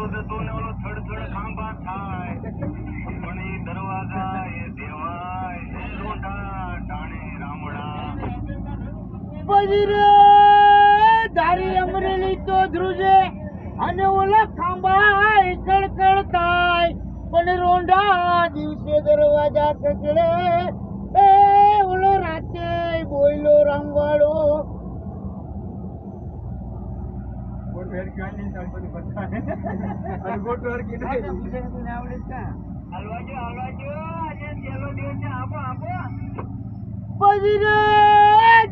રુદતો ને ઓલો થડ ખાંભા થાય પણ ઈ દરવાજા એ દેવાય એ રોંઢા ટાણે રામડા પછી રે ધારી અમરેલી તો ધ્રુજે અને ઓલા ખાંભા કડકડ થાય પણ રોંઢા દિવસે દરવાજા કકડે એ ઓલો રાતે બોયલો રામવાળો પછી રે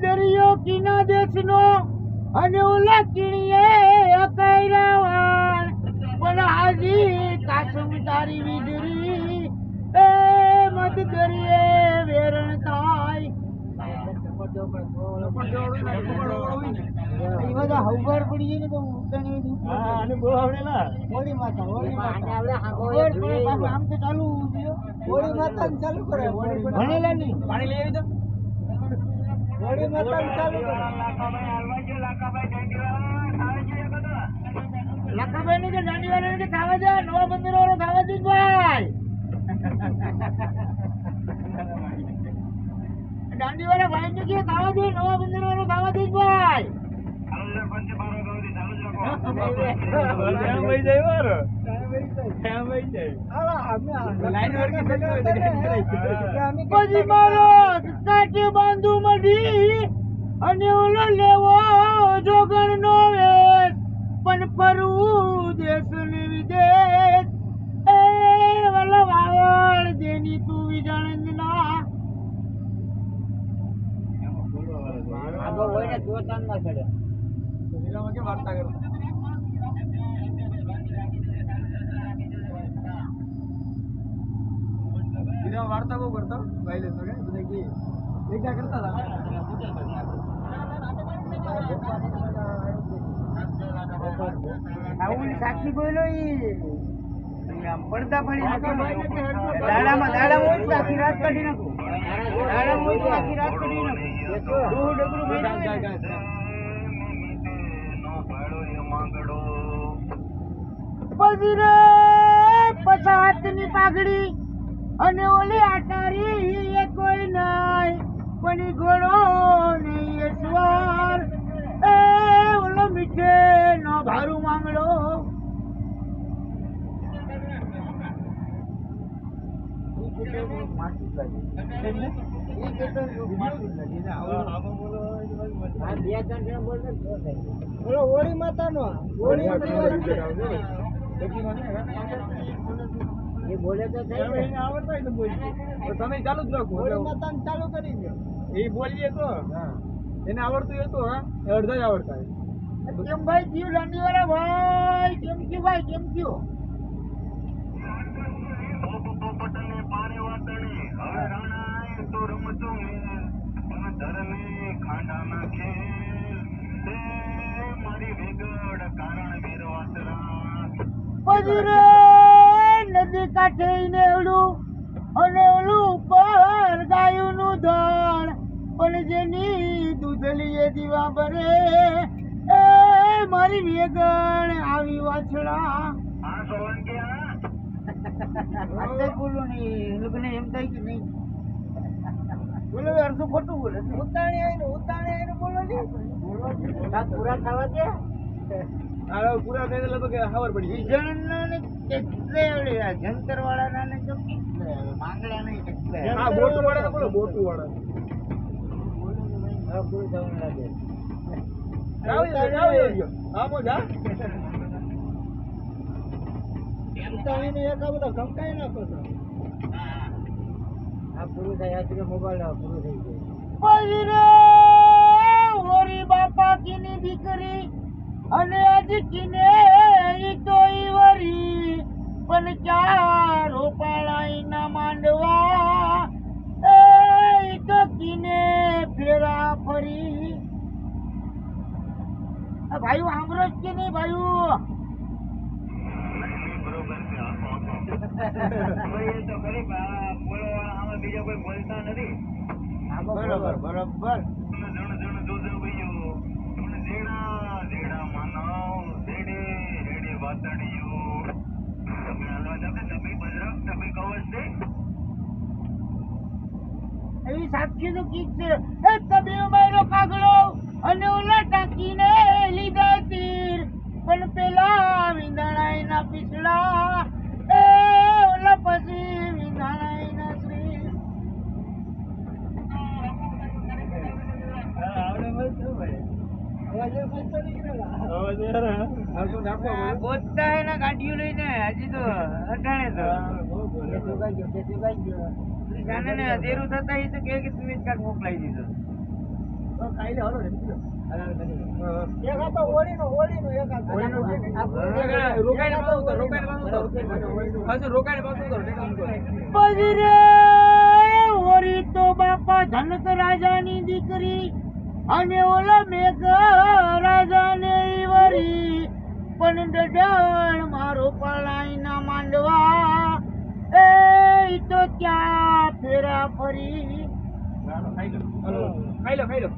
દરિયો કિના દેશનો અને ઓલા કિણીએ અકૈરાવાન પણ હાજી કાસમ તારી વીજળી એ મત દરિયે વેરણ થાય બધા હવર પડી ને તો ઉતણી અને બહુ આવડેલા હોળી માતા આમ તો ચાલુ હોળી માતા ચાલુ કરે ભણેલા નહીં પાણી લઈ આવી તો હોળી માતા ચાલુ કરે લાખાભાઈ ને કે દાંડી વાળા ને ખાવા દે નવા બંદર વાળો ખાવા દે ભાઈ દાંડી વાળા ભાઈ ને કે ખાવા દે નવા બંદર વાળો ખાવા દે ભાઈ પછી મારો કાંઠે બાંધુ મઢી અને ઓલો લેવો જોગણ નો વેશ પણ ફરવું દેશ ને વિદેશ એ વલ્લો વાવડ દેની તું વિજાણંદ ના આગળ હોય ને તો તાન ના ચડે કે વાર્તા કરો બીજા વાર્તા કો કરતા ભાઈ લે તો કે બધા કે એ क्या करता था આવું સાક્ષી બોલો ઈ પડદા પડી દાડામાં આખી રાત કાઢી નાખું દાડામાં આખી રાત કાઢી નાખું દૂર ડગરું બેઠા પછી રે પછાતની પાઘડી અને ઓલી આટારી એ કોઈ નહીં પણ ઘોડો નહીં એ સ્વાર એ ઓલો મીઠે નો ભારું માંગડો હોળી માતા નો એ બોલે તો તમે ચાલુ જ રાખો હોળી માતા ચાલુ કરી દો એ બોલીએ તો એને આવડતું એ તો અડધા જ આવડતા કેમ ભાઈ જીવ દાંડી વાળા ભાઈ કેમ ક્યું ભાઈ કેમ ક્યું પછી રે નદી કાંઠે નેવડું અને ઓલું ઉપર ગાયું નું ધણ પણ જેની દૂધલીએ દીવા ભરે એ મારી વેગણ આવી વાછડા બોલો નહીં લોકોને એમ થાય કે નહીં બોલો અડધું ખોટું બોલે ઉતાણી આવીને બોલો નહીં પૂરા થવા દે પૂરા થઈ એટલે તો કે ખબર પડી જણ કેટલે જંતર વાળા ને તો માંગડા નહીં કેટલે હા બોટુ વાળા તો બોલો બોટુ વાળા હા પૂરું થવાનું લાગે હા મોજા ઉતાણીને એક આ બધા કંકાઈ નાખો છો આ પૂરું થાય આજ મોબાઈલ પૂરું થઈ ગયું ઓરી બાપા કીની દીકરી અને અજકીને ઈ તો ઈવરી પણ ચાર રોપાળાઈના માંડવા એ ઈ તો કીને ફેરા ફરી ભાઈઓ સાંભળો જ કે નહીં ભાઈઓ બીજા કોઈ બોલતા નથી બરોબર બરોબર વાતડિયું ની સાક્ષી તો કીક છે એ તબે મારો કાગડો અને ઓલા ટાકીને લીધા તીર પણ પેલા વિંધાણાઈના પીછડા એ ઓલા પછી વિંધાણાઈના શ્રી ગોતતા એના ગાડીઓ લઈને હજી તો અટાણે તો ને અધેરું થતા એ તો કે તું જ કાંક મોકલાઈ દીધો પછી રે ઓરી તો બાપા ધનક રાજાની દીકરી અને ઓલા મેઘ રાજાને વરી પણ ડઢણ મારો પલાઈના માંડવા એ તો ત્યાં ફેરા ફરી ખાઈ લો